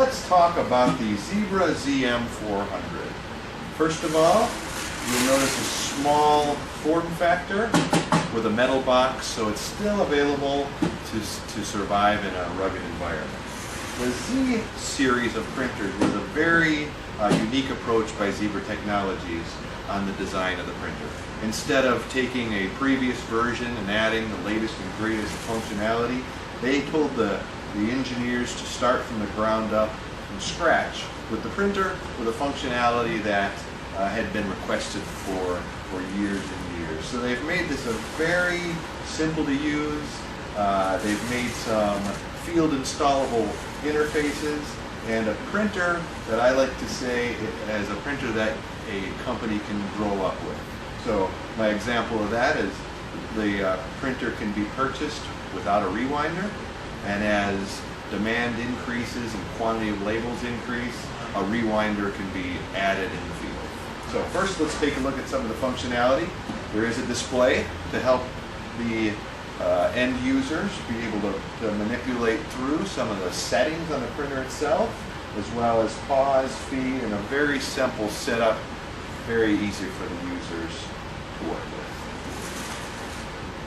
let's talk about the Zebra ZM400. First of all, you'll notice a small form factor with a metal box, so it's still available to survive in a rugged environment. The Z series of printers was a very unique approach by Zebra Technologies on the design of the printer. Instead of taking a previous version and adding the latest and greatest functionality, they told the engineers to start from the ground up from scratch with the printer with a functionality that had been requested for years and years. So they've made this a very simple to use. They've made some field installable interfaces and a printer that I like to say as a printer that a company can grow up with. So my example of that is the printer can be purchased without a rewinder, and as demand increases and quantity of labels increase, a rewinder can be added in the field. So first let's take a look at some of the functionality. There is a display to help the end users be able to manipulate through some of the settings on the printer itself, as well as pause, feed, and a very simple setup, very easy for the users to work with.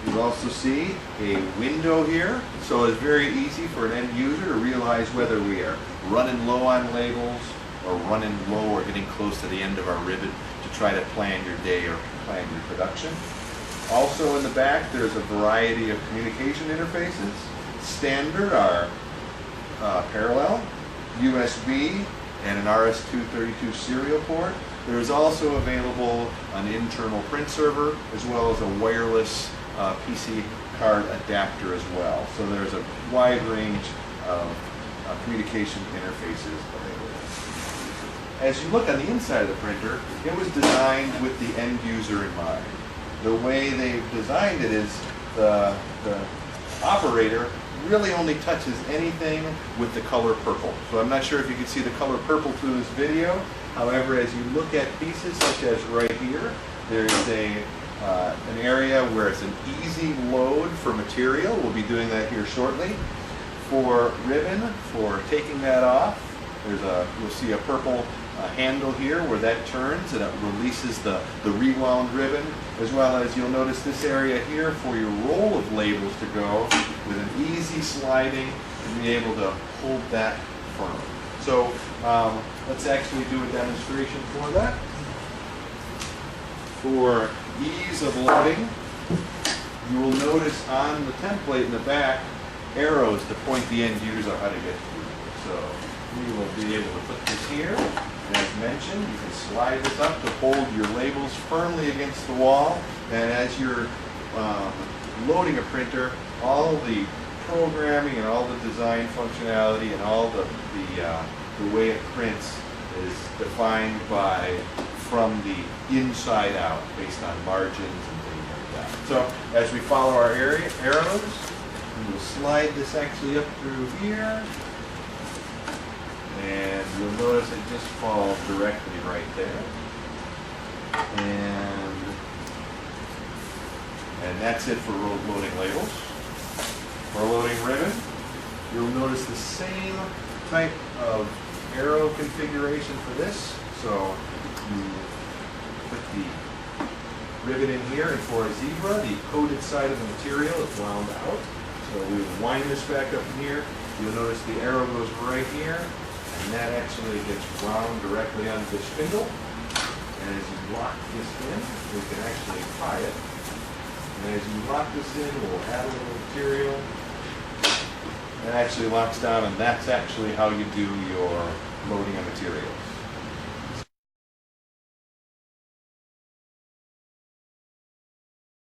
You also see a window here, so it's very easy for an end user to realize whether we are running low on labels or running low or getting close to the end of our ribbon to try to plan your day or plan your production. Also in the back there's a variety of communication interfaces. Standard are parallel, USB, and an RS-232 serial port. There is also available an internal print server as well as a wireless PC card adapter as well. So there's a wide range of communication interfaces available. As you look on the inside of the printer, it was designed with the end user in mind. The way they've designed it is the operator really only touches anything with the color purple. So I'm not sure if you can see the color purple through this video. However, as you look at pieces such as right here, there's an area where it's an easy load for material. We'll be doing that here shortly. For ribbon, for taking that off, you'll see a purple handle here where that turns and it releases the rewound ribbon, as well as you'll notice this area here for your roll of labels to go with an easy sliding and be able to hold that firm. So let's actually do a demonstration for that. For ease of loading, you will notice on the template in the back arrows to point the end user how to get through. So we will be able to put this here. And as mentioned, you can slide this up to hold your labels firmly against the wall. And as you're loading a printer, all the programming and all the design functionality and all the way it prints is defined from the inside out based on margins and things like that. So as we follow our arrows, we will slide this actually up through here. And you'll notice it just falls directly right there. And that's it for loading labels. For loading ribbon, you'll notice the same type of arrow configuration for this. So you put the ribbon in here, and for a zebra, the coated side of the material is wound out. So we wind this back up in here. You'll notice the arrow goes right here. And that actually gets wound directly onto the spindle. And as you lock this in, we can actually tie it. And as you lock this in, we'll add a little material. It actually locks down, and that's actually how you do your loading of materials.